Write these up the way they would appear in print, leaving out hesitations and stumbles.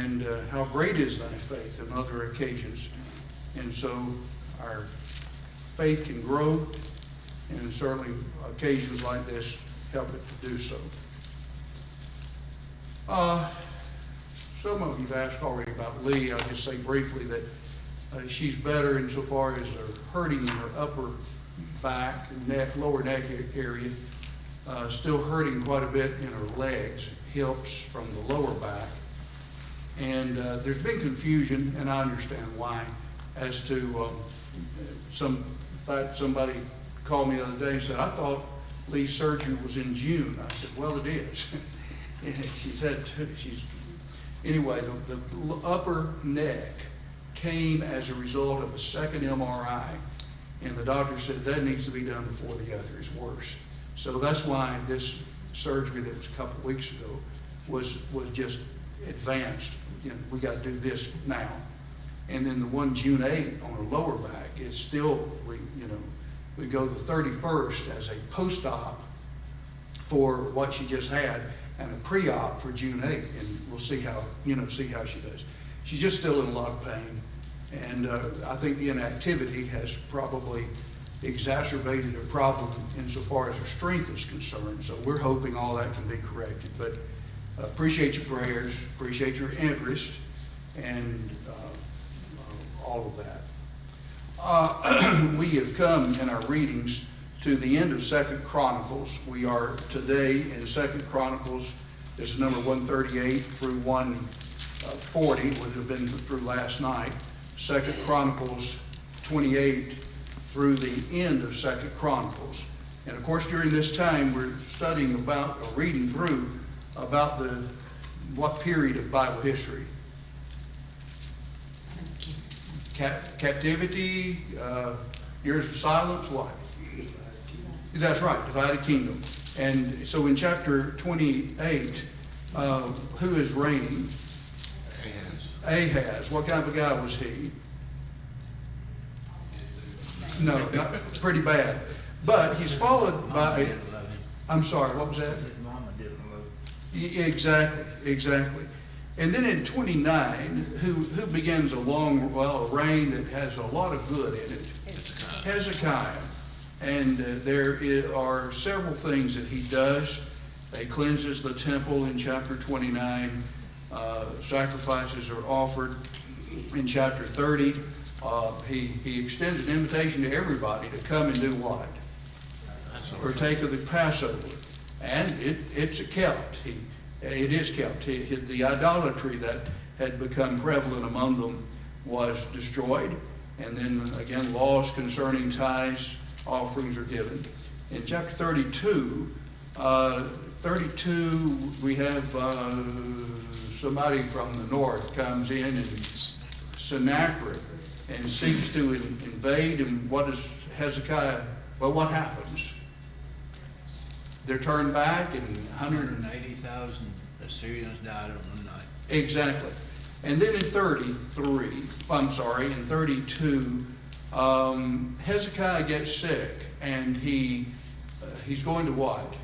and how great is thy faith on other occasions. And so our faith can grow, and certainly occasions like this help it to do so. Some of you have asked already about Lee. I'll just say briefly that she's better insofar as her hurting in her upper back, neck, lower neck area. Still hurting quite a bit in her legs, hips from the lower back. And there's been confusion, and I understand why, as to in fact, somebody called me the other day and said, I thought Lee's surgery was in June. I said, well, it is. She said, anyway, the upper neck came as a result of a second MRI, and the doctor said that needs to be done before the other is worse. So that's why this surgery that was a couple of weeks ago was just advanced. You know, we got to do this now. And then the one June 8th on her lower back is still, we go the 31st as a post-op for what she just had, and a pre-op for June 8th, and we'll see how she does. She's just still in a lot of pain, and I think the inactivity has probably exacerbated her problem insofar as her strength is concerned. So we're hoping all that can be corrected. But appreciate your prayers, appreciate your interest, and all of that. We have come in our readings to the end of 2 Chronicles. We are today in 2 Chronicles. This is number 138 through 140, which have been through last night. 2 Chronicles 28 through the end of 2 Chronicles. And of course, during this time, we're studying about, or reading through, about what period of Bible history? Captivity, years of silence, what? That's right, divided kingdom. And so in chapter 28, who is reigning? Ahaz. What kind of a guy was he? No, not pretty bad. But he's followed by, I'm sorry, what was that? His mama didn't love. Exactly. And then in 29, who begins a reign that has a lot of good in it? Hezekiah. And there are several things that he does. He cleanses the temple in chapter 29. Sacrifices are offered. In chapter 30, he extends an invitation to everybody to come and do what? Partake of the Passover. And it's kept. It is kept. The idolatry that had become prevalent among them was destroyed. And then again, laws concerning tithes, offerings are given. In chapter 32, we have somebody from the north comes in, and Sennacherib, and seeks to invade. And what does Hezekiah, well, what happens? They're turned back, and 180,000 Assyrians died on one night. Exactly. And then in 32, Hezekiah gets sick, and he's going to what?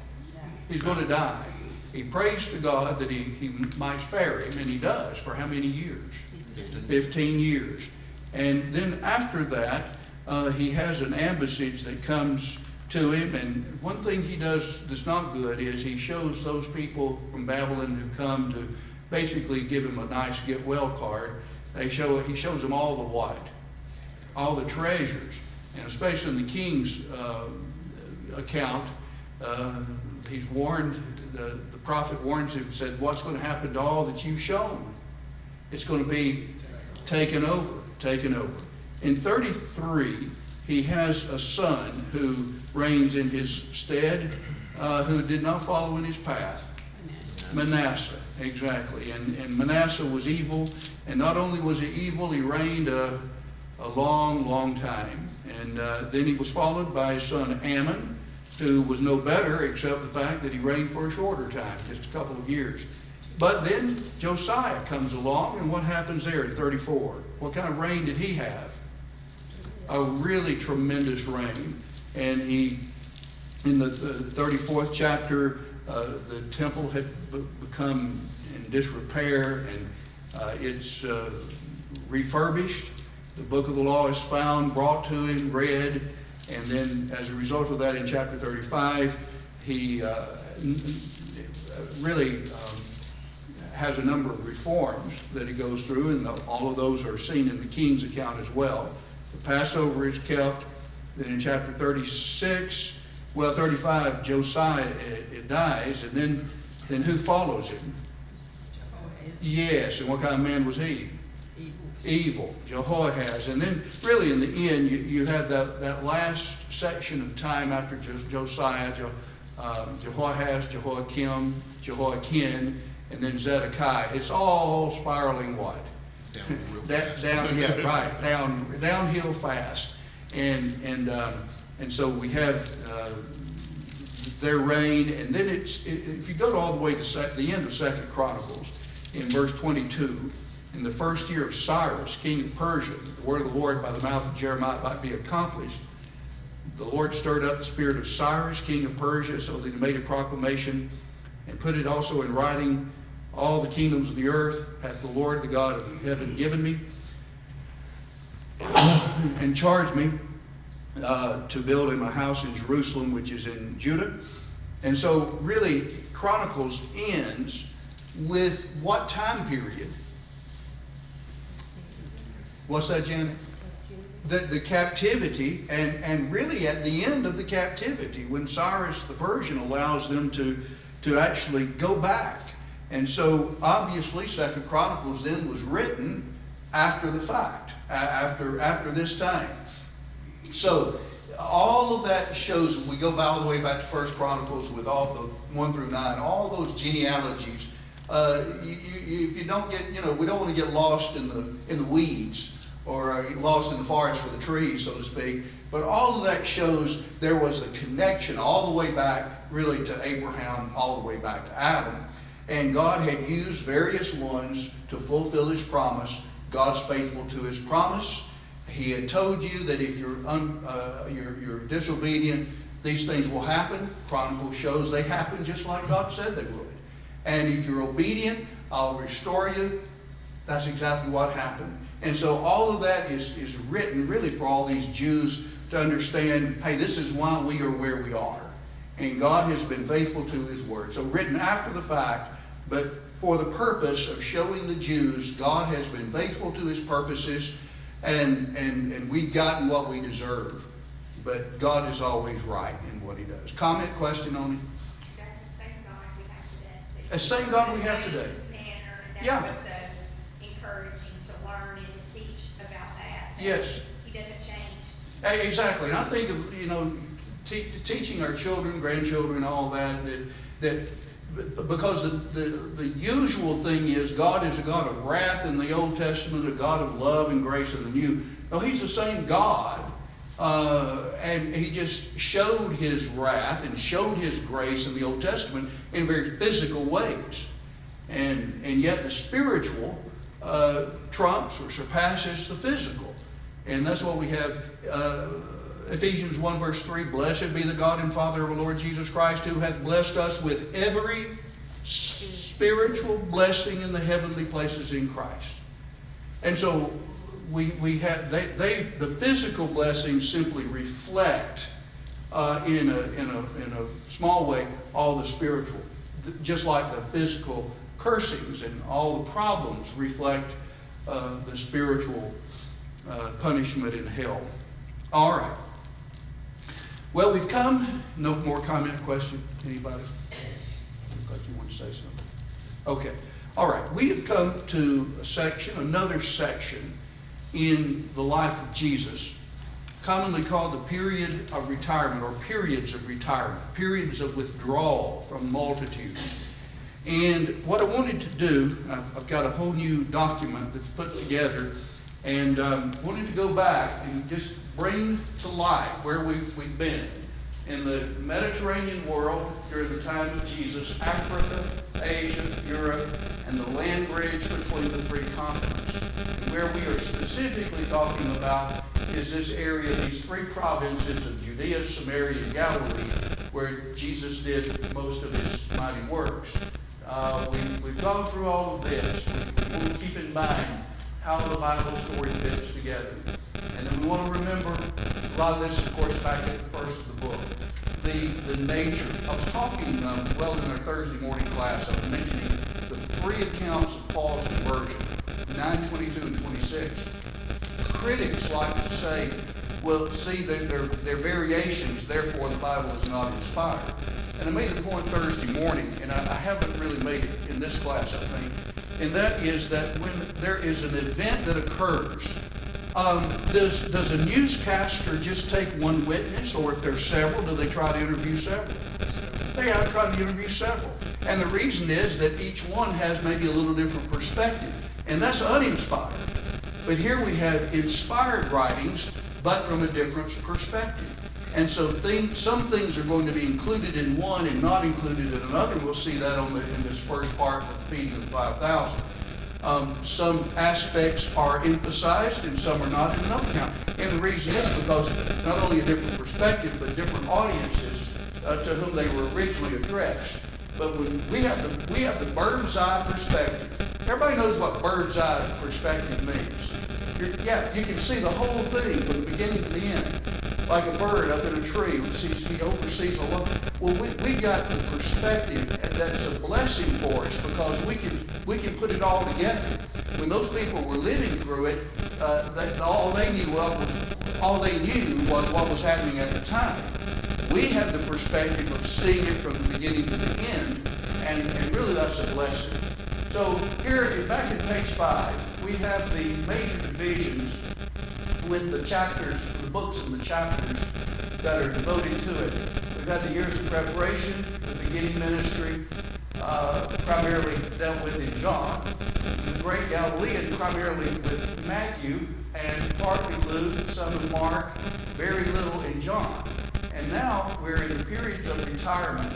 He's going to die. He prays to God that he might spare him, and he does. For how many years? 15 years. And then after that, he has an ambassage that comes to him, and one thing he does that's not good is he shows those people from Babylon who come to basically give him a nice get well card. He shows them all the what? All the treasures. And especially in the king's account, he's warned, the prophet warns him, said, what's going to happen to all that you've shown? It's going to be taken over. In 33, he has a son who reigns in his stead, who did not follow in his path. Manasseh, exactly. And Manasseh was evil, and not only was he evil, he reigned a long time. And then he was followed by his son Ammon, who was no better except the fact that he reigned for a shorter time, just a couple of years. But then Josiah comes along, and what happens there in 34? What kind of reign did he have? A really tremendous reign. And in the 34th chapter, the temple had become in disrepair, It's refurbished. The book of the law is found, brought to him, read, and then as a result of that in chapter 35, he really has a number of reforms that he goes through, and all of those are seen in the king's account as well. The Passover is kept. Then in chapter 35, Josiah dies, and then who follows him? Yes, and what kind of man was he? Evil. Jehoahaz. And then really in the end, you have that last section of time after Josiah, Jehoahaz, Jehoiakim, Jehoiakim, and then Zedekiah. It's all spiraling what? Downhill fast. And so we have their reign, and then if you go all the way to the end of 2 Chronicles, in verse 22, in the first year of Cyrus, king of Persia, the word of the Lord by the mouth of Jeremiah might be accomplished. The Lord stirred up the spirit of Cyrus, king of Persia, so that he made a proclamation and put it also in writing. All the kingdoms of the earth hath the Lord, the God of heaven, given me, and charged me to build him a house in Jerusalem, which is in Judah. And so really, Chronicles ends with what time period? What's that, Janet? The captivity, and really at the end of the captivity, when Cyrus the Persian allows them to actually go back. And so obviously 2 Chronicles then was written after the fact, after this time. So all of that shows, we go all the way back to 1 Chronicles with all the 1 through 9, all those genealogies. If you don't get, we don't want to get lost in the weeds or lost in the forest for the trees, so to speak. But all of that shows there was a connection all the way back really to Abraham, all the way back to Adam. And God had used various ones to fulfill his promise. God's faithful to his promise. He had told you that if you're disobedient, these things will happen. Chronicles shows they happen just like God said they would. And if you're obedient, I'll restore you. That's exactly what happened. And so all of that is written really for all these Jews to understand, hey, this is why we are where we are. And God has been faithful to his word. So written after the fact, but for the purpose of showing the Jews God has been faithful to his purposes, and we've gotten what we deserve. But God is always right in what he does. Comment, question on it? That's the same God we have today. The same God we have today. That's Yeah. what's so encouraging to learn and to teach about that. Yes. He doesn't change. Exactly. And I think of, teaching our children, grandchildren, all that because the usual thing is God is a God of wrath in the Old Testament, a God of love and grace in the New. No, he's the same God, and he just showed his wrath and showed his grace in the Old Testament in very physical ways. And yet the spiritual trumps or surpasses the physical. And that's what we have. Ephesians 1 verse 3, blessed be the God and Father of our Lord Jesus Christ, who hath blessed us with every spiritual blessing in the heavenly places in Christ. And so we have the physical blessings simply reflect in a small way all the spiritual, just like the physical cursings and all the problems reflect the spiritual punishment in hell. All right. Well, we've come. No more comment, question? Anybody? Look like you want to say something. Okay. All right. We have come to another section in the life of Jesus, commonly called the period of retirement or periods of retirement, periods of withdrawal from multitudes. And what I wanted to do, I've got a whole new document that's put together, and wanted to go back and just bring to light where we've been in the Mediterranean world during the time of Jesus, Africa, Asia, Europe, and the land bridge between the three continents. And where we are specifically talking about is this area, these three provinces of Judea, Samaria, and Galilee, where Jesus did most of his mighty works. We've gone through all of this. We want to keep in combine how the Bible story fits together. And then we want to remember, a lot of this, of course, back at the first of the book, the nature. I was talking, in our Thursday morning class, I was mentioning the three accounts of Paul's conversion, 9, 22, and 26. Critics like to say, well, see, they're variations, therefore the Bible is not inspired. And I made the point Thursday morning, and I haven't really made it in this class, I think, and that is that when there is an event that occurs, does a newscaster just take one witness, or if there's several, do they try to interview several? They try to interview several. And the reason is that each one has maybe a little different perspective, and that's uninspired. But here we have inspired writings, but from a different perspective. And so some things are going to be included in one and not included in another. We'll see that in this first part with the feeding of the 5,000. Some aspects are emphasized and some are not in another account. And the reason is because not only a different perspective, but different audiences to whom they were originally addressed. But when we have the bird's eye perspective. Everybody knows what bird's eye perspective means. You can see the whole thing from the beginning to the end. Like a bird up in a tree, he oversees a lot. Well, we got the perspective that's a blessing for us because we can put it all together. When those people were living through it, all they knew was what was happening at the time. We have the perspective of seeing it from the beginning to the end, and really that's a blessing. So here, back in page 5, we have the major divisions with the chapters, the books and the chapters that are devoted to it. We've got the years of preparation, the beginning ministry, primarily dealt with in John, the great Galilean primarily with Matthew, and partly Luke, some of Mark, very little in John. And now we're in the periods of retirement.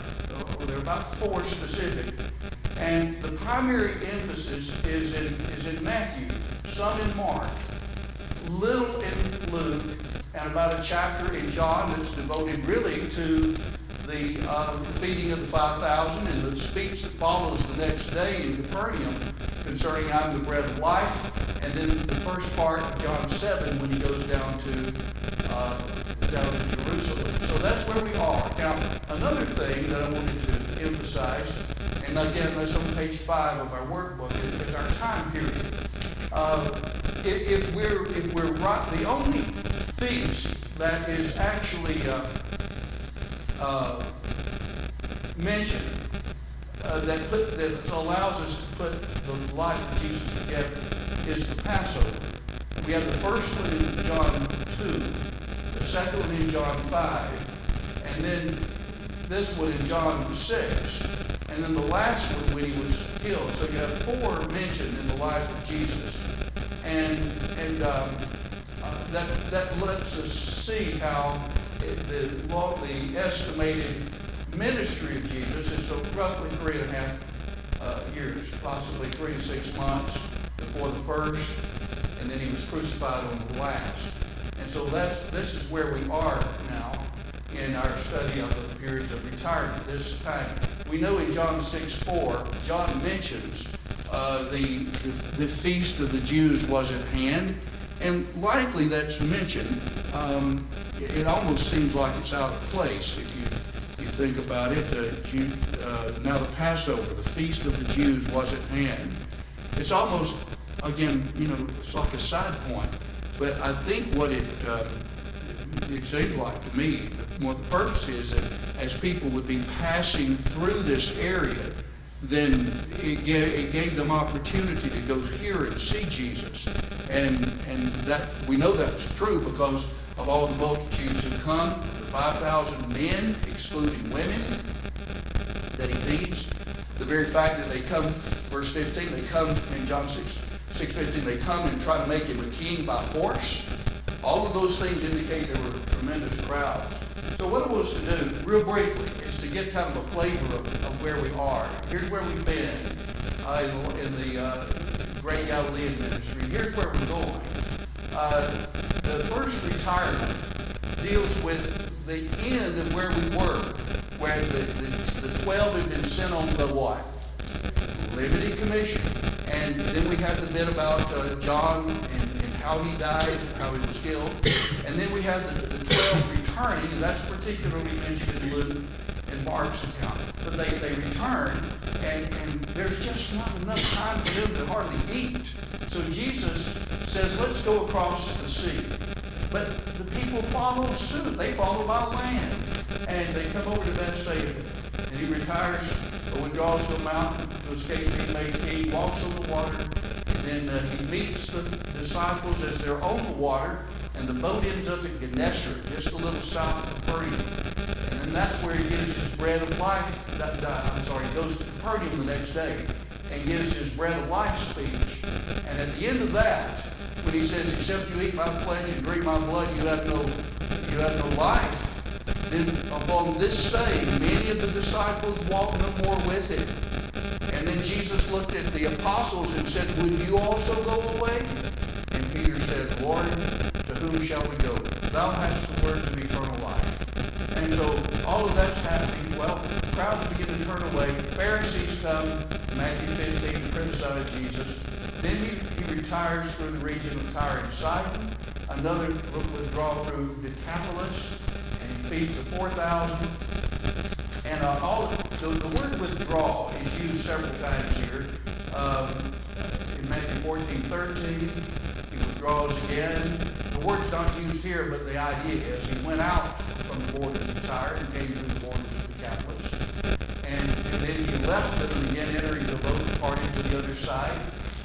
There are about 4 specific. And the primary emphasis is in Matthew, some in Mark, little in Luke, and about a chapter in John that's devoted really to the feeding of the 5,000 and the speech that follows the next day in Capernaum concerning I'm the bread of life, and then the first part of John 7 when he goes down to Jerusalem. So that's where we are. Now, another thing that I wanted to emphasize, and again, that's on page 5 of our workbook, is our time period. If we're right, the only feast that is actually mentioned that allows us to put the life of Jesus together is the Passover. We have the first one in John 2, the second one in John 5, and then this one in John 6, and then the last one when he was killed. So you have 4 mentioned in the life of Jesus. And that lets us see how the estimated ministry of Jesus is roughly 3.5 years, possibly 3 to 6 months before the first, and then he was crucified on the last. And so this is where we are now in our study of the periods of retirement. This time, we know in John 6:4, John mentions the feast of the Jews was at hand, and likely that's mentioned. It almost seems like it's out of place if you think about it. Now the Passover, the feast of the Jews was at hand. It's almost, again, it's like a side point, but I think what it seems like to me, what the purpose is that as people would be passing through this area, then it gave them opportunity to go here and see Jesus. And that we know that's true because of all the multitudes who come, the 5,000 men, excluding women, that he feeds. The very fact that they come, verse 15, they come in John 6:15, they come and try to make him a king by force. All of those things indicate there were tremendous crowds. So what I want us to do, real briefly, is to get kind of a flavor of where we are. Here's where we've been in the Great Galilean ministry. Here's where we're going. The first retirement deals with the end of where we were, where the 12 had been sent on the what? Limited commission. And then we have the bit about John and how he died, how he was killed. And then we have the 12 returning, and that's particularly mentioned in Luke and Mark's account. But they return, and there's just not enough time for them to hardly eat. So Jesus says, let's go across the sea. But the people follow suit. They follow by land. And they come over to Bethsaida. And he retires or withdraws to a mountain to escape being made king, walks on the water. And then he meets the disciples as they're on the water. And the boat ends up at Gennesaret, just a little south of Capernaum. And then that's where he gives his bread of life. He goes to Capernaum the next day and gives his bread of life speech. And at the end of that, when he says, except you eat my flesh and drink my blood, you have no life. Then upon this saying, many of the disciples walked no more with him. And then Jesus looked at the apostles and said, would you also go away? And Peter said, Lord, to whom shall we go? Thou hast the words of eternal life. And so all of that's happening. Well, the crowds begin to turn away. Pharisees come, Matthew 15, to criticize Jesus. Then he retires through the region of Tyre and Sidon. Another withdrawal through Decapolis, and he feeds the 4,000. And so the word withdraw is used several times here. In Matthew 14:13, he withdraws again. The word's not used here, but the idea is he went out from the borders of Tyre and came through the borders of Decapolis. And then he left them and again entering the boat, departing to the other side.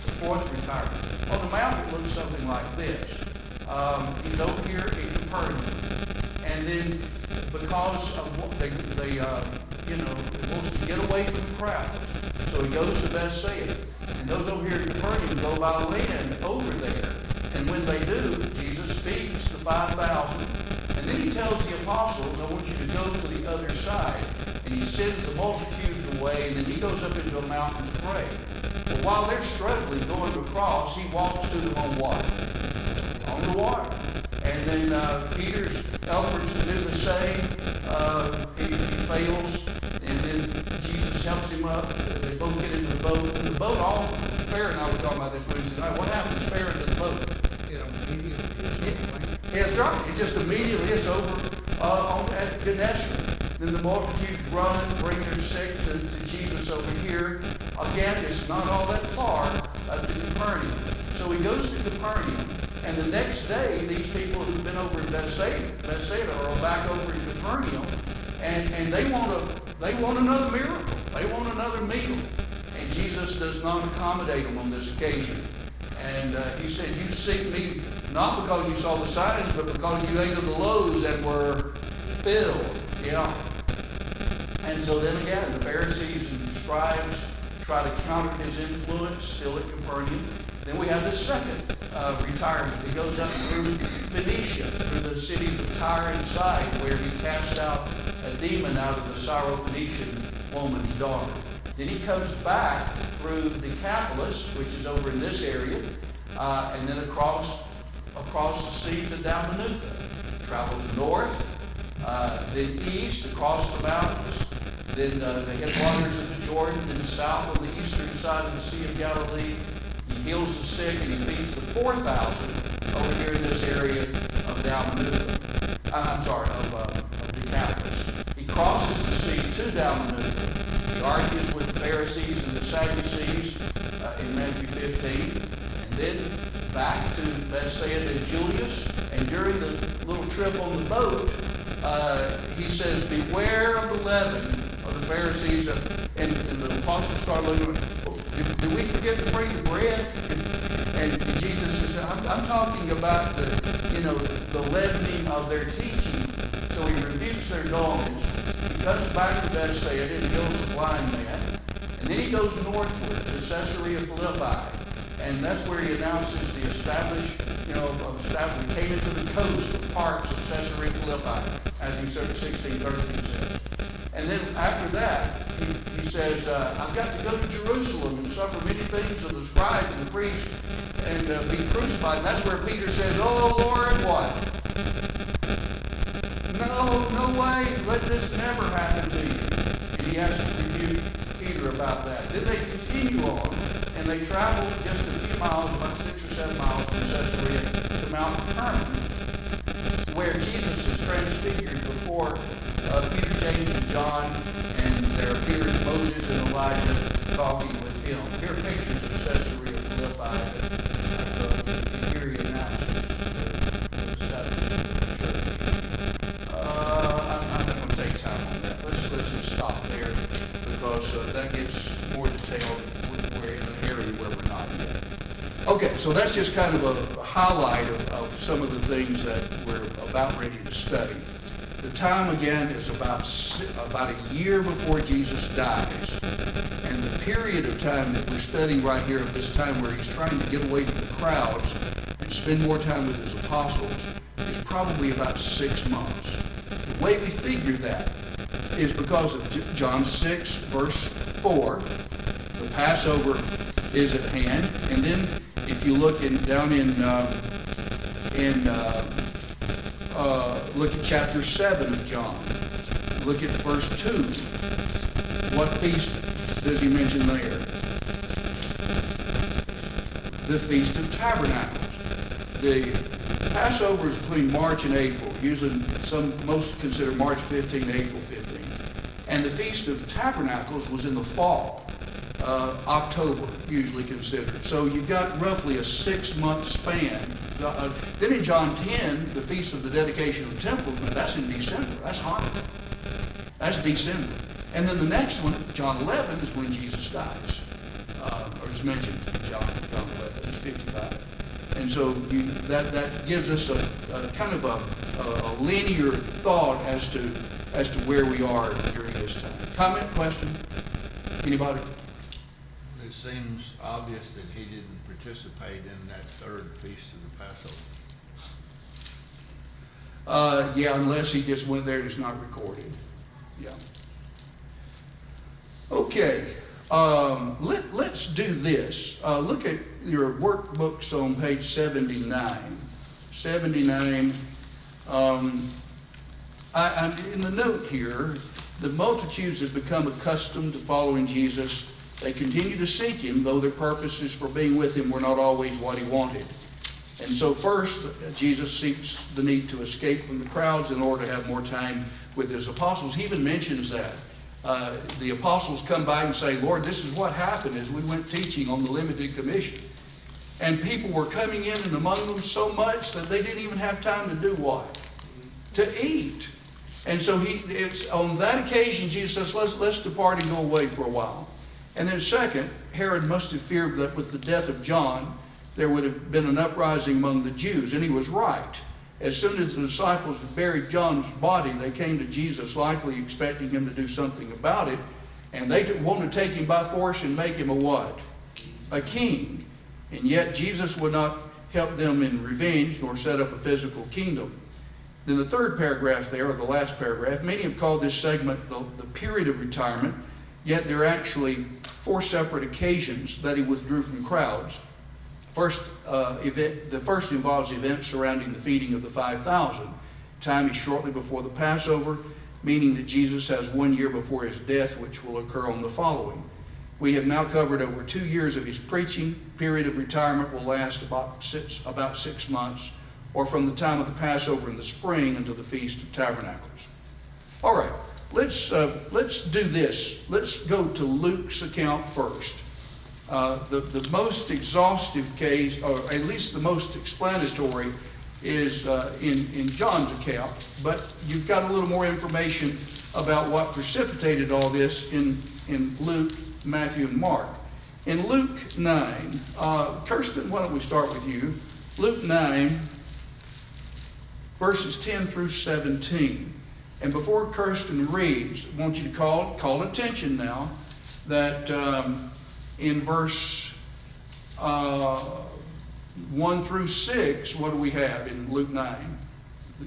The fourth retirement. On the map, it looks something like this. He's over here in Capernaum. And then because of what they wants to get away from the crowd. So he goes to Bethsaida. And those over here in Capernaum go by land over there. And when they do, Jesus feeds the 5,000. And then he tells the apostles, I want you to go to the other side. And he sends the multitudes away, and then he goes up into a mountain to pray. Well, while they're struggling going across, he walks to them on water. On the water. And then Peter's efforts to do the same, he fails. And then Jesus helps him up. They both get into the boat. And the boat, Farrah and I were talking about this Wednesday night. What happens, Farrah, to the boat? Yeah, that's right. It's just immediately, it's over at Gennesaret. Then the multitudes run, bring their sick to Jesus over here. Again, it's not all that far to Capernaum. So he goes to Capernaum, and the next day, these people who've been over in Bethsaida are back over in Capernaum, and they want another miracle. They want another meal. And Jesus does not accommodate them on this occasion. And he said, you seek me not because you saw the signs, but because you ate of the loaves and were filled. Yeah. And so then again, the Pharisees and the scribes try to counter his influence, still at Capernaum. Then we have the second retirement. He goes up through Phoenicia, through the cities of Tyre and Sidon, where he cast out a demon out of the Syrophoenician woman's daughter. Then he comes back through Decapolis, which is over in this area, and then across the sea to Dalmanutha. Travels north, then east across the mountains, then the headwaters of the Jordan, then south on the eastern side of the Sea of Galilee. He heals the sick and he feeds the 4,000 over here in this area of Dalmanutha. Of Decapolis. He crosses the sea to Dalmanutha. He argues with the Pharisees and the Sadducees in Matthew 15. And then back to Bethsaida and Julius. And during the little trip on the boat, he says, beware of the leaven of the Pharisees. And the apostles start looking, did we forget to bring the bread? And Jesus says, I'm talking about the leavening of their teaching. So he rebukes their knowledge. He comes back to Bethsaida and heals the blind man. And then he goes northward to Caesarea Philippi. And that's where he announces the we came into the coast of parts of Caesarea Philippi, as he said 16:13 says. And then after that, he says, I've got to go to Jerusalem and suffer many things of the scribes and the priests and be crucified. And that's where Peter says, oh, Lord, what? No way. Let this never happen to you. And he has to rebuke Peter about that. Then they continue on, and And they traveled just a few miles, about 6 or 7 miles from Caesarea to Mount Hermon, where Jesus is transfigured before Peter, James, and John, and there appears Moses and Elijah talking with him. Here are pictures of Caesarea Philippi that here he announces the establishment of the church. I'm not going to take time on that. Let's just stop there, because that gets more detailed. We're in an area where we're not yet. Okay, so that's just kind of a highlight of some of the things that we're about ready to study. The time, again, is about a year before Jesus dies. And the period of time that we're studying right here, of this time where he's trying to get away from the crowds and spend more time with his apostles, is probably about 6 months. The way we figure that is because of John 6, verse 4. The Passover is at hand. And then if you look look at chapter 7 of John. Look at verse 2. What feast does he mention there? The Feast of Tabernacles. The Passover is between March and April. Usually most consider March 15 to April 15. And the Feast of Tabernacles was in the fall. October, usually considered. So you've got roughly a 6-month span. Then in John 10, the Feast of the Dedication of the Temple, that's in December. That's Hanukkah. That's December. And then the next one, John 11, is when Jesus dies. Or is mentioned in John 11, it's 55. And so that gives us a kind of a linear thought as to where we are during this time. Comment, question? Anybody? It seems obvious that he didn't participate in that third feast of the Passover. Yeah, unless he just went there and it's not recorded. Yeah. Okay. Let's do this. Look at your workbooks on page 79. 79. I'm in the note here, the multitudes have become accustomed to following Jesus. They continue to seek him, though their purposes for being with him were not always what he wanted. And so first, Jesus seeks the need to escape from the crowds in order to have more time with his apostles. He even mentions that. The apostles come by and say, Lord, this is what happened as we went teaching on the limited commission. And people were coming in and among them so much that they didn't even have time to do what? To eat. And so it's on that occasion, Jesus says, let's depart and go away for a while. And then second, Herod must have feared that with the death of John, there would have been an uprising among the Jews. And he was right. As soon as the disciples had buried John's body, they came to Jesus, likely expecting him to do something about it. And they wanted to take him by force and make him a what? A king. And yet Jesus would not help them in revenge nor set up a physical kingdom. Then the third paragraph there, or the last paragraph, many have called this segment the period of retirement, yet there are actually 4 separate occasions that he withdrew from crowds. The first involves events surrounding the feeding of the 5,000. Time is shortly before the Passover, meaning that Jesus has 1 year before his death, which will occur on the following. We have now covered over 2 years of his preaching. Period of retirement will last about 6 months, or from the time of the Passover in the spring until the Feast of Tabernacles. All right, let's do this. Let's go to Luke's account first. The most exhaustive case, or at least the most explanatory, is in John's account. But you've got a little more information about what precipitated all this in Luke, Matthew, and Mark. In Luke 9, Kirsten, why don't we start with you? Luke 9, verses 10 through 17. And before Kirsten reads, I want you to call attention now that in verse 1 through 6, what do we have in Luke 9?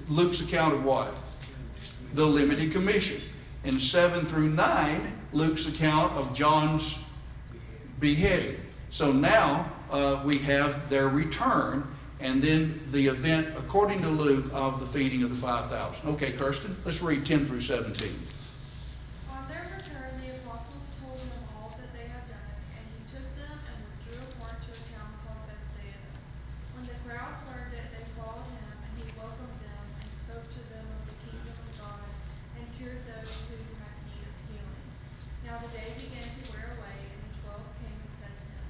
Luke's account of what? The limited commission. In 7 through 9, Luke's account of John's beheading. So now we have their return, and then the event, according to Luke, of the feeding of the 5,000. Okay, Kirsten, let's read 10 through 17. On their return, the apostles told him all that they had done, and he took them and withdrew crowds learned it, they followed him, and he welcomed them and spoke to them of the kingdom of God and cured those who had need of healing. Now the day began to wear away, and the 12 came and said to him,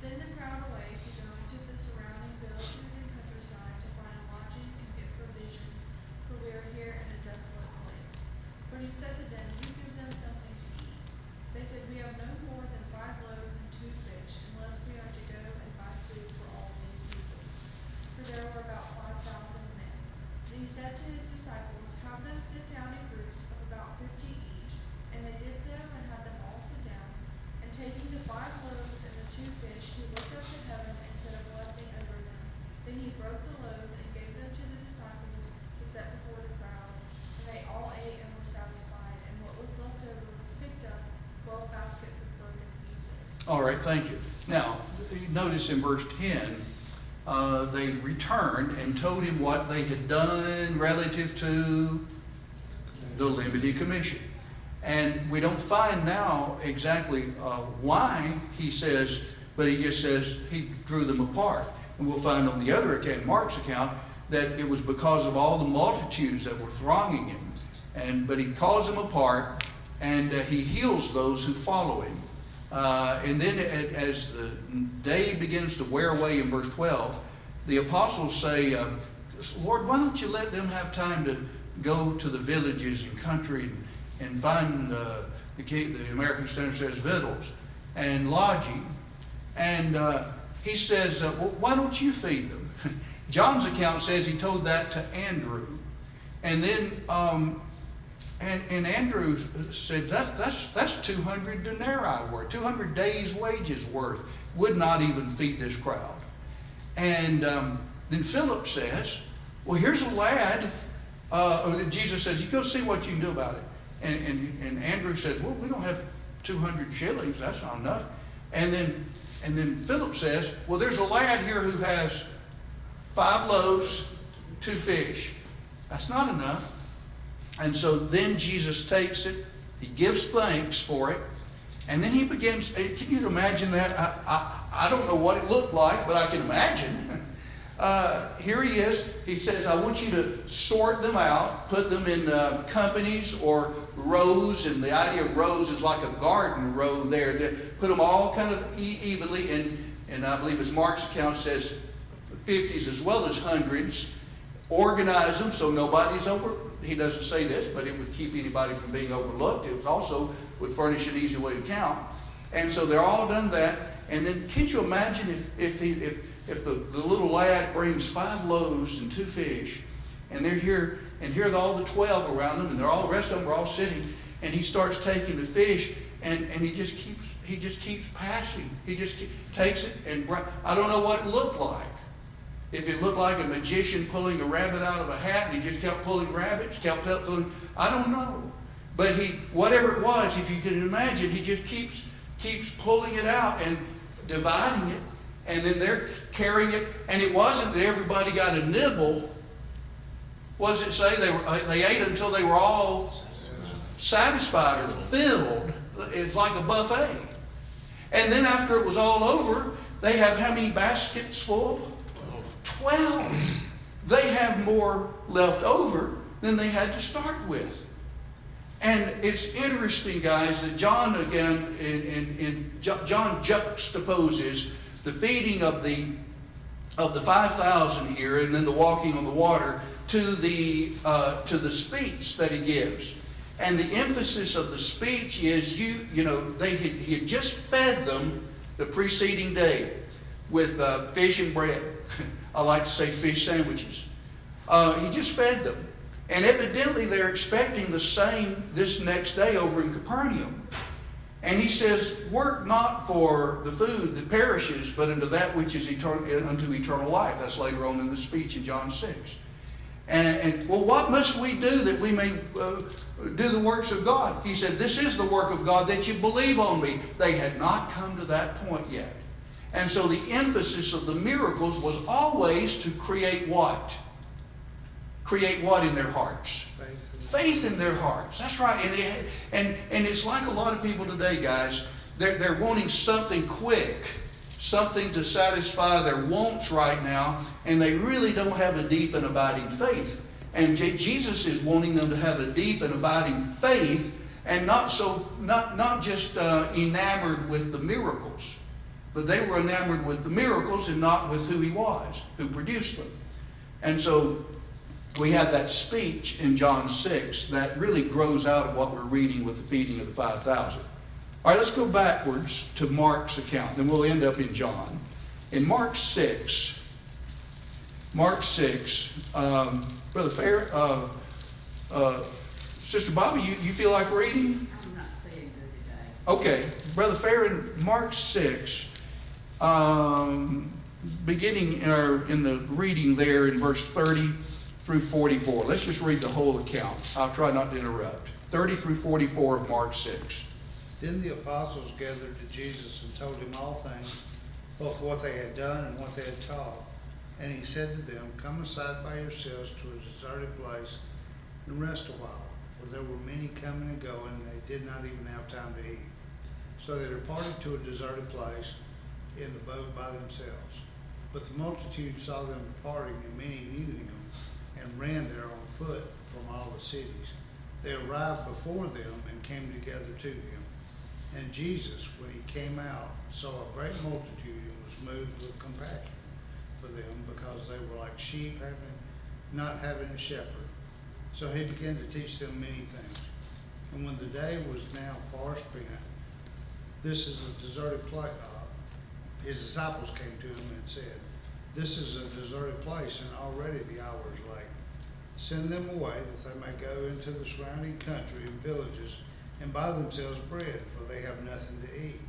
"Send the crowd away to go into the surrounding villages and countryside to find lodging and get provisions, for we are here in a desolate place." But he said to them, "You give them something to eat." They said, "We have no more than 5 loaves and 2 fish, unless we are to go and buy food for all these people." For there were about 5,000 men. Then he said to his disciples, "Have them sit down in groups of about 50 each." And they did so, and had them all sit down. And taking the 5 loaves and the 2 fish, he looked up to heaven and said a blessing over them. Then he broke the loaves and gave them to the disciples to set before the crowd. And they all ate and were satisfied. And what was left over was picked up, 12 baskets of broken pieces. All right, thank you. Now, notice in verse 10, they returned and told him what they had done relative to the limited commission. And we don't find now exactly why he says, but he just says he drew them apart. And we'll find on the other account, Mark's account, that it was because of all the multitudes that were thronging him. But he calls them apart, and he heals those who follow him. And then as the day begins to wear away in verse 12, the apostles say, "Lord, why don't you let them have time to go to the villages and country and find, the American Standard says, victuals and lodging." And he says, "Well, why don't you feed them?" John's account says he told that to Andrew. And then and Andrew said, that's 200 denarii worth, 200 days' wages worth, would not even feed this crowd. And then Philip says, "Well, here's a lad." Jesus says, "You go see what you can do about it." And Andrew says, "Well, we don't have 200 shillings. That's not enough." And then Philip says, "Well, there's a lad here who has 5 loaves, 2 fish. That's not enough." And so then Jesus takes it, he gives thanks for it, and then he begins, can you imagine that? I don't know what it looked like, but I can imagine. Here he is, he says, "I want you to sort them out, put them in companies or rows," and the idea of rows is like a garden row there, that put them all kind of evenly, and I believe as Mark's account says, 50s as well as hundreds. Organize them so nobody's he doesn't say this, but it would keep anybody from being overlooked. It was also would furnish an easy way to count. And so they're all done that. And then can't you imagine if the little lad brings 5 loaves and 2 fish, and they're here, and here are all the 12 around them, and they're all, the rest of them are all sitting, and he starts taking the fish, and he just keeps passing. He just takes it, and I don't know what it looked like. If it looked like a magician pulling a rabbit out of a hat, and he just kept pulling rabbits, kept pulling, I don't know. But whatever it was, if you can imagine, he just keeps pulling it out and dividing it, and then they're carrying it. And it wasn't that everybody got a nibble. What does it say? They ate until they were all satisfied or filled. It's like a buffet. And then after it was all over, they have how many baskets full? 12. They have more left over than they had to start with. And it's interesting, guys, that John again, John juxtaposes the feeding of the 5,000 here, and then the walking on the water, to the speech that he gives. And the emphasis of the speech is, he had just fed them the preceding day with fish and bread. I like to say fish sandwiches. He just fed them. And evidently they're expecting the same this next day over in Capernaum. And he says, "Work not for the food that perishes, but unto that which is unto eternal life." That's later on in the speech in John 6. And well, what must we do that we may do the works of God? He said, "This is the work of God, that you believe on me." They had not come to that point yet. And so the emphasis of the miracles was always to create what? Create what in their hearts? Faith in their hearts. That's right. And it's like a lot of people today, guys. They're wanting something quick. something to satisfy their wants right now, and they really don't have a deep and abiding faith. And Jesus is wanting them to have a deep and abiding faith, and not just enamored with the miracles, but they were enamored with the miracles and not with who he was, who produced them. And so we have that speech in John 6 that really grows out of what we're reading with the feeding of the 5,000. All right, let's go backwards to Mark's account, then we'll end up in John. In Mark 6, Brother Fair, Sister Bobby, you feel like reading? I'm not feeling good today. Okay, Brother Fair, in Mark 6, beginning in the reading there in verse 30 through 44. Let's just read the whole account. I'll try not to interrupt. 30 through 44 of Mark 6. Then the apostles gathered to Jesus and told him all things, both what they had done and what they had taught. And he said to them, "Come aside by yourselves to a deserted place and rest a while." For there were many coming and going, and they did not even have time to eat. So they departed to a deserted place in the boat by themselves. But the multitude saw them departing, and many knew him, and ran there on foot from all the cities. They arrived before them and came together to him. And Jesus, when he came out, saw a great multitude and was moved with compassion for them, because they were like sheep not having a shepherd. So he began to teach them many things. And when the day was now far spent, this is a deserted place. His disciples came to him and said, "This is a deserted place, and already the hour is late. Send them away, that they may go into the surrounding country and villages and buy themselves bread, for they have nothing to eat."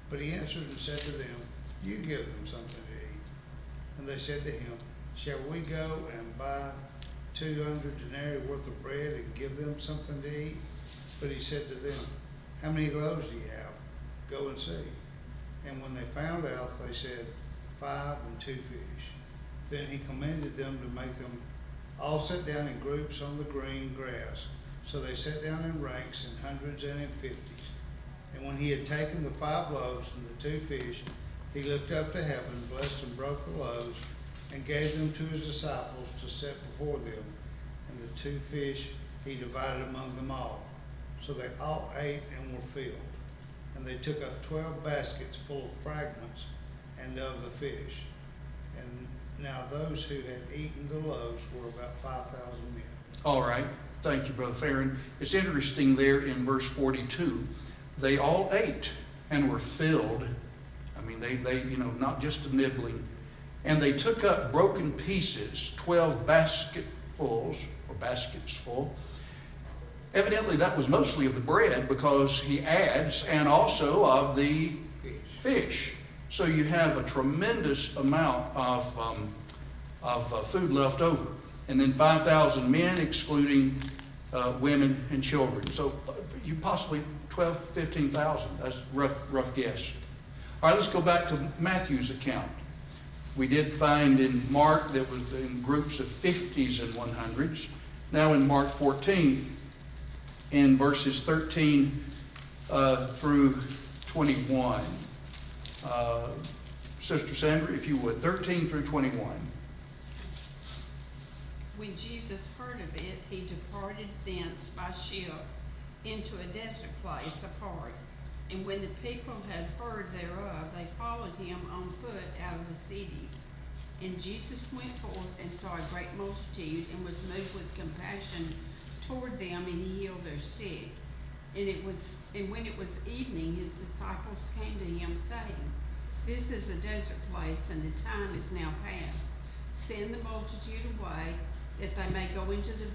But he answered and said to them, "You give them something to eat." And they said to him, "Shall we go and buy 200 denarii worth of bread and give them something to eat?" But he said to them, "How many loaves do you have? Go and see." And when they found out, they said, 5 and 2 fish. Then he commanded them to make them all sit down in groups on the green grass. So they sat down in ranks, in hundreds and in 50s. And when he had taken the 5 loaves and the 2 fish, he looked up to heaven, blessed and broke the loaves, and gave them to his disciples to set before them. And the 2 fish he divided among them all. So they all ate and were filled. And they took up 12 baskets full of fragments and of the fish. And now those who had eaten the loaves were about 5,000 men. All right. Thank you, Brother Farron. It's interesting there in verse 42. They all ate and were filled. I mean, they not just a nibbling. And they took up broken pieces, 12 basketfuls, or baskets full. Evidently, that was mostly of the bread, because he adds, and also of the fish. So you have a tremendous amount of food left over. And then 5,000 men, excluding women and children. So you possibly 12, 15,000. That's a rough guess. All right, let's go back to Matthew's account. We did find in Mark that was in groups of 50s and 100s. Now in Mark 14, in verses 13 through 21. Sister Sandra, if you would, 13 through 21. When Jesus heard of it, he departed thence by ship into a desert place apart. And when the people had heard thereof, they followed him on foot out of the cities. And Jesus went forth and saw a great multitude, and was moved with compassion toward them, and he healed their sick. And when it was evening, his disciples came to him, saying, "This is a desert place, and the time is now past. Send the multitude away, that they may go into the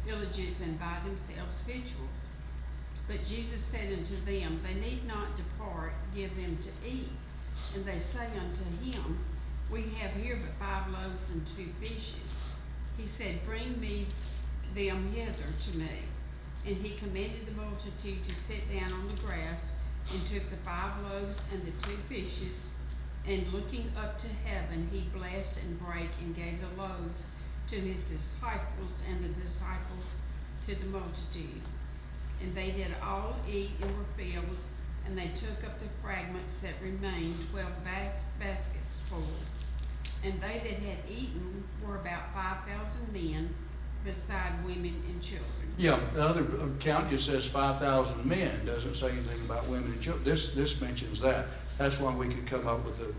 villages and buy themselves victuals." But Jesus said unto them, "They need not depart, give them to eat." And they say unto him, "We have here but 5 loaves and 2 fishes." He said, "Bring me them hither to me." And he commanded the multitude to sit down on the grass, and took the 5 loaves and the 2 fishes, and looking up to heaven, he blessed and brake, and gave the loaves to his disciples, and the disciples to the multitude. And they did all eat and were filled, And they took up the fragments that remained, 12 baskets full. And they that had eaten were about 5,000 men, beside women and children. Yeah, the other account just says 5,000 men, doesn't say anything about women and children. This mentions that. That's why we could come up with a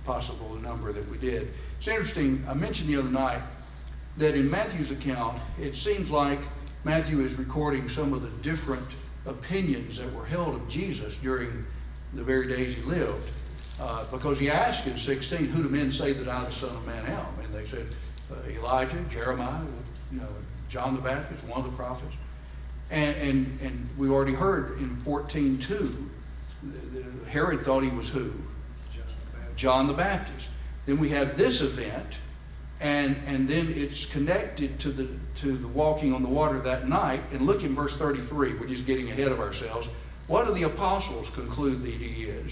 possible number that we did. It's interesting, I mentioned the other night that in Matthew's account, it seems like Matthew is recording some of the different opinions that were held of Jesus during the very days he lived. Because he asked in 16, who do men say that I, the Son of Man, am? And they said, Elijah, Jeremiah, John the Baptist, one of the prophets. And we already heard in 14:2, Herod thought he was who? John the Baptist. Then we have this event, and then it's connected to the walking on the water that night. And look in verse 33. We're just getting ahead of ourselves. What do the apostles conclude that he is?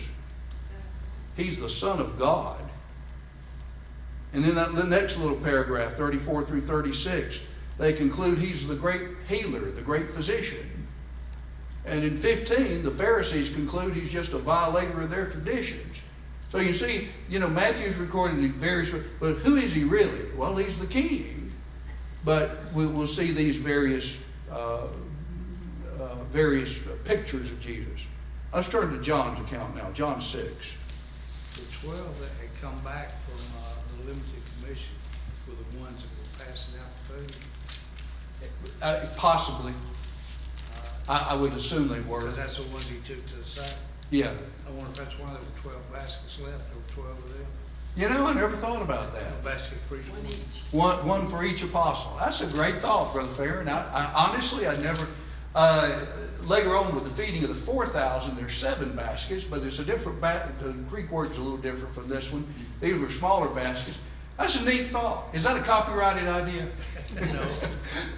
He's the Son of God. And then the next little paragraph, 34 through 36, they conclude he's the great healer, the great physician. And in 15, the Pharisees conclude he's just a violator of their traditions. So you see, Matthew's recording in various, but who is he really? Well, he's the king. But we'll see these various pictures of Jesus. Let's turn to John's account now, John 6. The 12 that had come back from the limited commission were the ones that were passing out the food. Possibly. I would assume they were. Because that's the ones he took to the side. Yeah. I wonder if that's why there were 12 baskets left, or 12 of them. I never thought about that. A basket for each One one. each. One for each apostle. That's a great thought, Brother Fair. And I honestly, I never. Later on with the feeding of the 4,000, there's 7 baskets, but it's a different. The Greek word's a little different from this one. These were smaller baskets. That's a neat thought. Is that a copyrighted idea?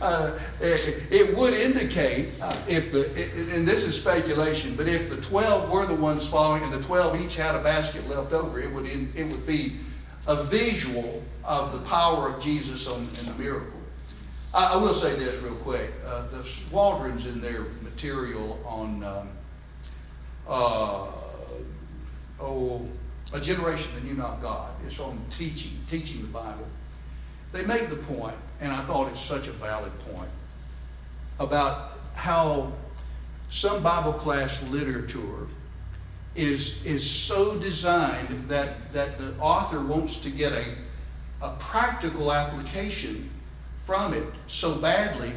No. It would indicate and this is speculation, but if the 12 were the ones following and the 12 each had a basket left over, it would be a visual of the power of Jesus in the miracle. I will say this real quick. The Waldrons in their material on A Generation That Knew Not God, it's on teaching the Bible. They make the point, and I thought it's such a valid point, about how some Bible class literature is so designed that the author wants to get a practical application from it so badly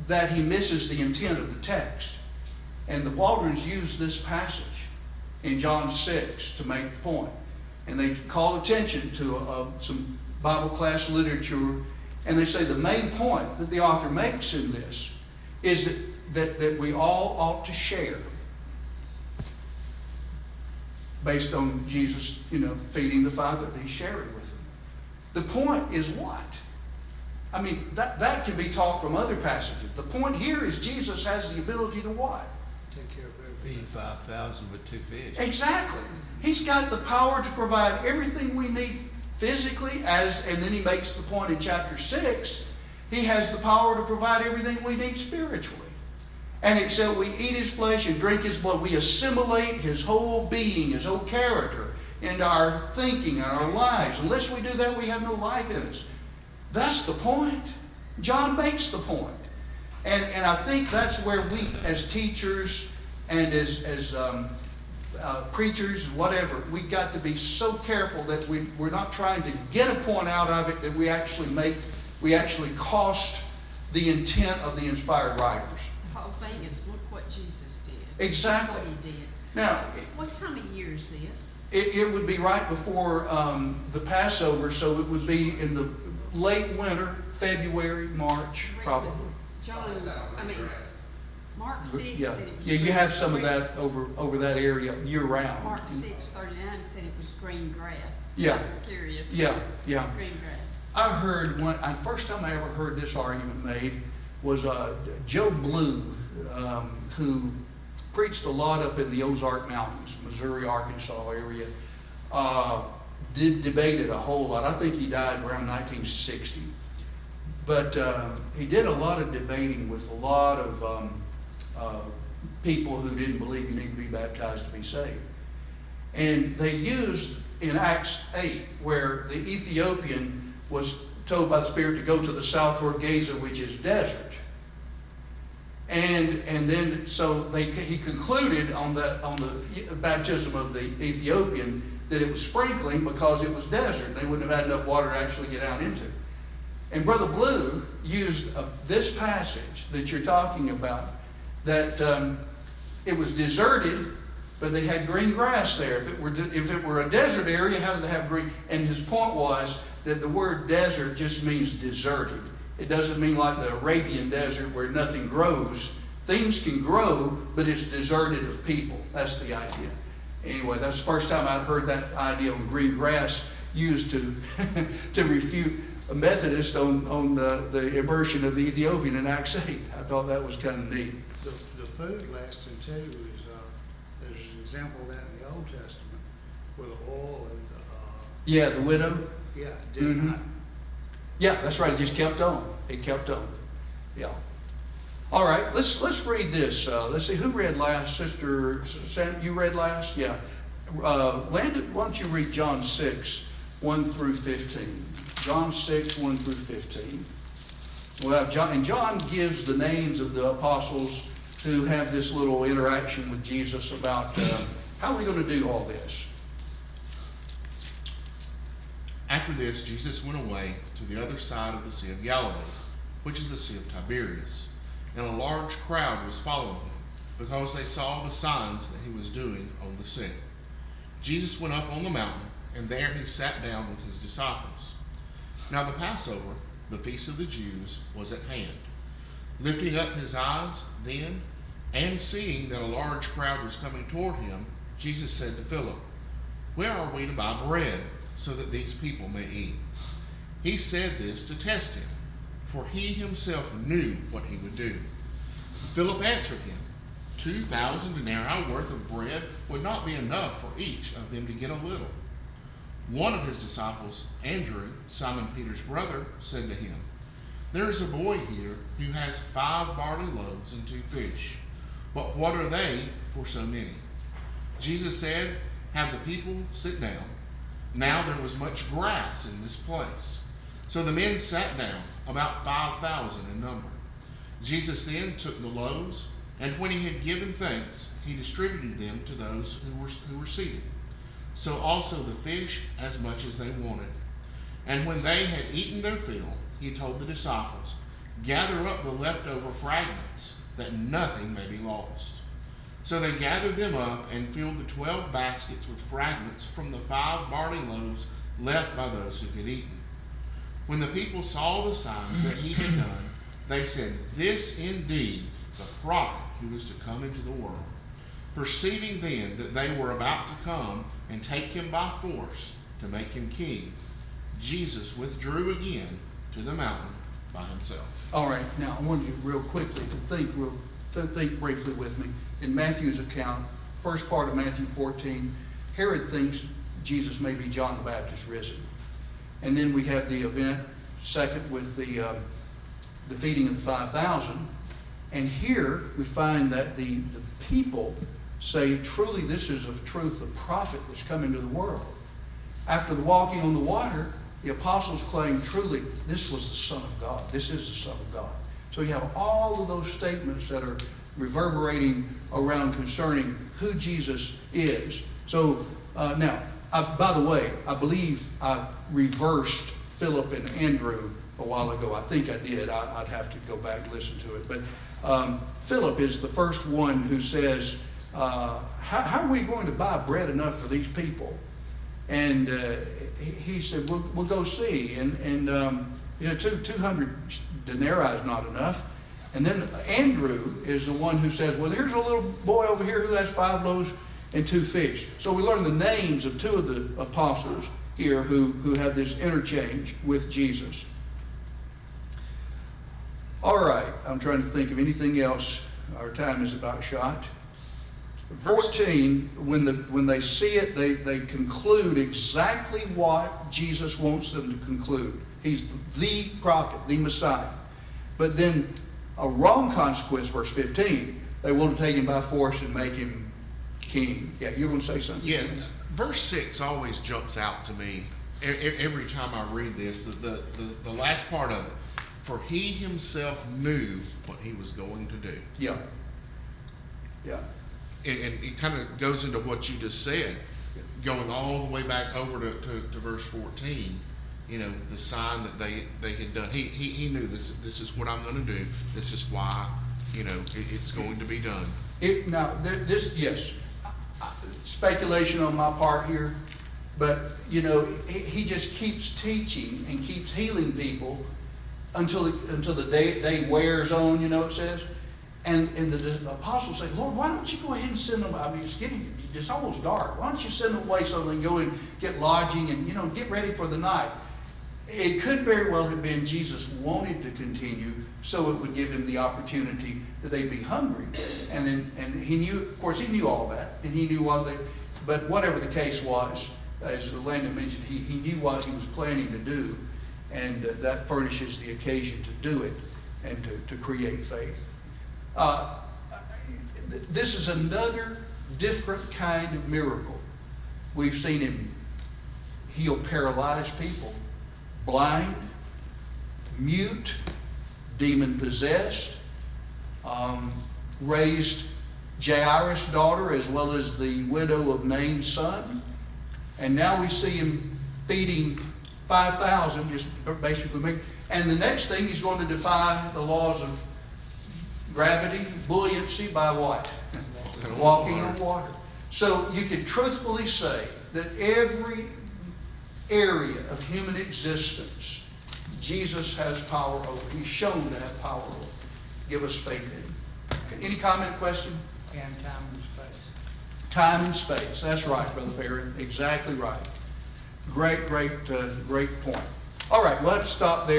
that he misses the intent of the text. And the Waldrons use this passage in John 6 to make the point. And they call attention to some Bible class literature, and they say the main point that the author makes in this is that we all ought to share based on Jesus, feeding the 5,000 that he's sharing with them. The point is what? I mean, that can be taught from other passages. The point here is Jesus has the ability to what? Take care of everything. Feed 5,000 with 2 fish. Exactly. He's got the power to provide everything we need physically, and then he makes the point in chapter 6, he has the power to provide everything we need spiritually. And except we eat his flesh and drink his blood, we assimilate his whole being, his whole character into our thinking and our lives. Unless we do that, we have no life in us. That's the point. John makes the point. And I think that's where we, as teachers and as preachers, whatever, we've got to be so careful that we're not trying to get a point out of it that we actually cost the intent of the inspired writers. The whole thing is, look what Jesus did. Exactly. Look what he did. Now, What time of year is this? it would be right before the Passover, so it would be in the late winter, February, March, probably. John, Mark 6 Yeah, said it was. yeah, you have green- some of that over that area year round. Mark 6:39 said it was green grass. Yeah. I was curious. Yeah. Green grass. I heard first time I ever heard this argument made was Joe Blue, who preached a lot up in the Ozark Mountains, Missouri, Arkansas area. Debated a whole lot. I think he died around 1960. But he did a lot of debating with a lot of people who didn't believe you need to be baptized to be saved. And they used in Acts 8, where the Ethiopian was told by the Spirit to go to the south toward Gaza, which is desert. And then so he concluded on the baptism of the Ethiopian that it was sprinkling because it was desert. They wouldn't have had enough water to actually get out into. And Brother Blue used this passage that you're talking about, that it was deserted, but they had green grass there. If it were a desert area, how did they have green? And his point was that the word desert just means deserted. It doesn't mean like the Arabian desert where nothing grows. Things can grow, but it's deserted of people. That's the idea. Anyway, that's the first time I'd heard that idea on green grass used to to refute a Methodist on the immersion of the Ethiopian in Acts 8. I thought that was kind of neat. The food lasting too is, there's an example of that in the Old Testament where the oil and Yeah, the widow. did Mhm. not. Yeah, that's right. It just kept on. It kept on. Yeah. All right. Let's read this. Let's see who read last. Sister Sam, you read last. Yeah. Landon, why don't you read John 6, 1 through 15. John 6, 1 through 15. Well, John gives the names of the apostles who have this little interaction with Jesus about how are we going to do all this. After this, Jesus went away to the other side of the Sea of Galilee, which is the Sea of Tiberias, and a large crowd was following him, because they saw the signs that he was doing on the sick. Jesus went up on the mountain, and there he sat down with his disciples. Now the Passover, the feast of the Jews, was at hand. Lifting up his eyes then, and seeing that a large crowd was coming toward him, Jesus said to Philip, "Where are we to buy bread, so that these people may eat?" He said this to test him, for he himself knew what he would do. Philip answered him, 2,000 denarii worth of bread would not be enough for each of them to get a little. One of his disciples, Andrew, Simon Peter's brother, said to him, "There is a boy here who has 5 barley loaves and 2 fish. But what are they for so many?" Jesus said, "Have the people sit down." Now there was much grass in this place. So the men sat down, about 5,000 in number. Jesus then took the loaves, and when he had given thanks, he distributed them to those who were seated. So also the fish, as much as they wanted. And when they had eaten their fill, he told the disciples, "Gather up the leftover fragments, that nothing may be lost." So they gathered them up and filled the 12 baskets with fragments from the 5 barley loaves left by those who had eaten. When the people saw the sign that he had done, they said, "This indeed the prophet who was to come into the world." Perceiving then that they were about to come and take him by force to make him king, Jesus withdrew again to the mountain by himself. All right, now I want you real quickly to think briefly with me. In Matthew's account, first part of Matthew 14, Herod thinks Jesus may be John the Baptist risen. And then we have the event, second, with the feeding of the 5,000. And here we find that the people say, truly, this is of truth the prophet that's come into the world. After the walking on the water, the apostles claim, truly, this was the Son of God. This is the Son of God. So you have all of those statements that are reverberating around concerning who Jesus is. So now, by the way, I believe I reversed Philip and Andrew a while ago. I think I did. I'd have to go back and listen to it. But Philip is the first one who says, how are we going to buy bread enough for these people? And he said, we'll go see. And 200 denarii is not enough. And then Andrew is the one who says, well, here's a little boy over here who has 5 loaves and 2 fish. So we learn the names of 2 of the apostles here who have this interchange with Jesus. All right, I'm trying to think of anything else. Our time is about shot. 14, when they see it, they conclude exactly what Jesus wants them to conclude. He's the prophet, the Messiah. But then a wrong consequence, verse 15, they want to take him by force and make him king. Yeah, you're going to say something? Yeah, verse 6 always jumps out to me every time I read this. The last part of it. For he himself knew what he was going to do. Yeah. Yeah. And it kind of goes into what you just said, going all the way back over to verse 14. You know, the sign that they had done. He knew this is what I'm going to do. This is why, you know, it's going to be done. Now, yes, speculation on my part here, but, you know, he just keeps teaching and keeps healing people until the day wears on, you know, it says. And the apostles say, Lord, why don't you go ahead and send them? I mean, it's almost dark. Why don't you send them away so they can go and get lodging and, you know, get ready for the night? It could very well have been Jesus wanted to continue so it would give him the opportunity that they'd be hungry. And he knew, of course, he knew all that. And he knew but whatever the case was, as Landon mentioned, he knew what he was planning to do. And that furnishes the occasion to do it and to create faith. This is another different kind of miracle. We've seen him heal paralyzed people, blind, mute, demon-possessed, raised Jairus' daughter as well as the widow of Nain's son. And now we see him feeding 5,000, just basically. And the next thing, he's going to defy the laws of gravity, buoyancy by what? Walking on water. So you can truthfully say that every area of human existence, Jesus has power over. He's shown to have power over. Give us faith in him. Any comment, question? And time and space. Time and space. That's right, Brother Farron. Exactly right. Great point. All right, we'll have to stop there.